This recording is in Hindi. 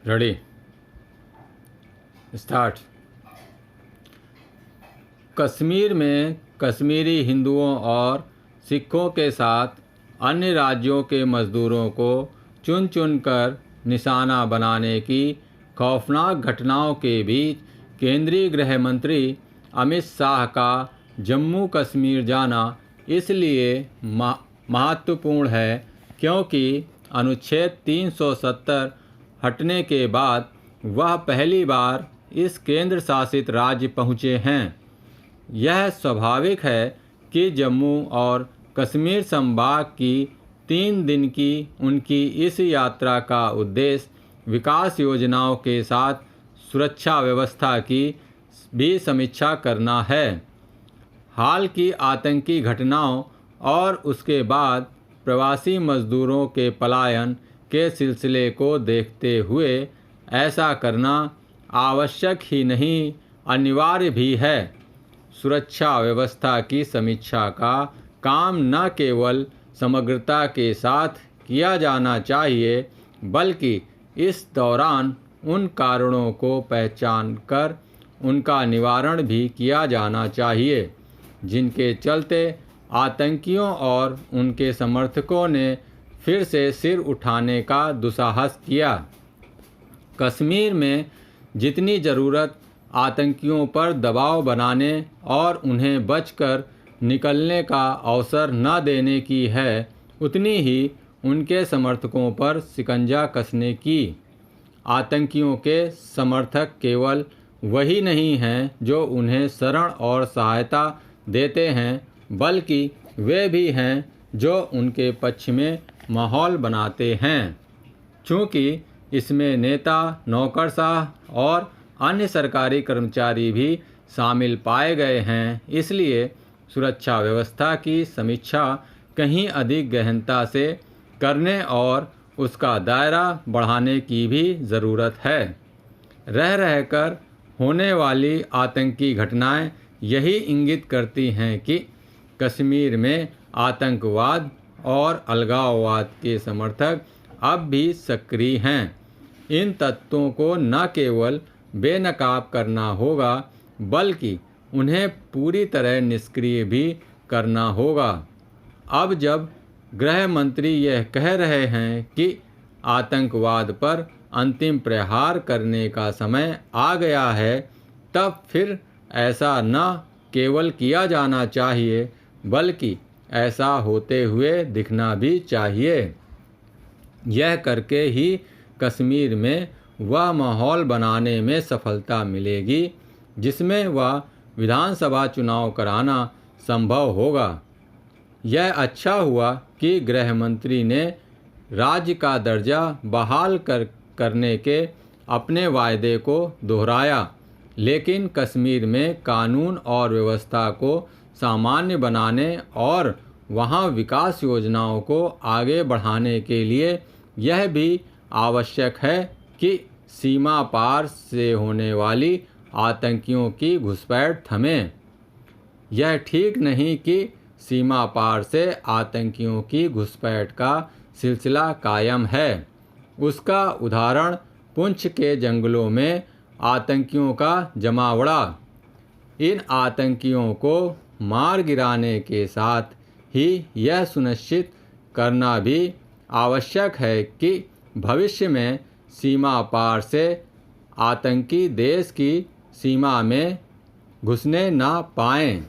Ready start. कश्मीर में कश्मीरी हिंदुओं और सिखों के साथ अन्य राज्यों के मज़दूरों को चुन चुन कर निशाना बनाने की खौफनाक घटनाओं के बीच केंद्रीय गृह मंत्री अमित शाह का जम्मू कश्मीर जाना इसलिए महत्वपूर्ण है क्योंकि अनुच्छेद 370 हटने के बाद वह पहली बार इस केंद्र शासित राज्य पहुँचे हैं। यह स्वाभाविक है कि जम्मू और कश्मीर संभाग की 3 दिन की उनकी इस यात्रा का उद्देश्य विकास योजनाओं के साथ सुरक्षा व्यवस्था की भी समीक्षा करना है। हाल की आतंकी घटनाओं और उसके बाद प्रवासी मजदूरों के पलायन के सिलसिले को देखते हुए ऐसा करना आवश्यक ही नहीं अनिवार्य भी है। सुरक्षा व्यवस्था की समीक्षा का काम न केवल समग्रता के साथ किया जाना चाहिए बल्कि इस दौरान उन कारणों को पहचान कर उनका निवारण भी किया जाना चाहिए जिनके चलते आतंकियों और उनके समर्थकों ने फिर से सिर उठाने का दुस्साहस किया। कश्मीर में जितनी ज़रूरत आतंकियों पर दबाव बनाने और उन्हें बचकर निकलने का अवसर न देने की है उतनी ही उनके समर्थकों पर शिकंजा कसने की। आतंकियों के समर्थक केवल वही नहीं हैं जो उन्हें शरण और सहायता देते हैं बल्कि वे भी हैं जो उनके पक्ष में माहौल बनाते हैं। चूँकि इसमें नेता, नौकरशाह और अन्य सरकारी कर्मचारी भी शामिल पाए गए हैं इसलिए सुरक्षा व्यवस्था की समीक्षा कहीं अधिक गहनता से करने और उसका दायरा बढ़ाने की भी ज़रूरत है। रहकर होने वाली आतंकी घटनाएं यही इंगित करती हैं कि कश्मीर में आतंकवाद और अलगाववाद के समर्थक अब भी सक्रिय हैं। इन तत्वों को न केवल बेनकाब करना होगा बल्कि उन्हें पूरी तरह निष्क्रिय भी करना होगा। अब जब गृह मंत्री यह कह रहे हैं कि आतंकवाद पर अंतिम प्रहार करने का समय आ गया है तब फिर ऐसा न केवल किया जाना चाहिए बल्कि ऐसा होते हुए दिखना भी चाहिए। यह करके ही कश्मीर में वह माहौल बनाने में सफलता मिलेगी जिसमें वह विधानसभा चुनाव कराना संभव होगा। यह अच्छा हुआ कि गृह मंत्री ने राज्य का दर्जा बहाल करने के अपने वायदे को दोहराया लेकिन कश्मीर में कानून और व्यवस्था को सामान्य बनाने और वहां विकास योजनाओं को आगे बढ़ाने के लिए यह भी आवश्यक है कि सीमा पार से होने वाली आतंकियों की घुसपैठ थमे। यह ठीक नहीं कि सीमा पार से आतंकियों की घुसपैठ का सिलसिला कायम है। उसका उदाहरण पुंछ के जंगलों में आतंकियों का जमावड़ा। इन आतंकियों को मार गिराने के साथ ही यह सुनिश्चित करना भी आवश्यक है कि भविष्य में सीमा पार से आतंकी देश की सीमा में घुसने न पाएं।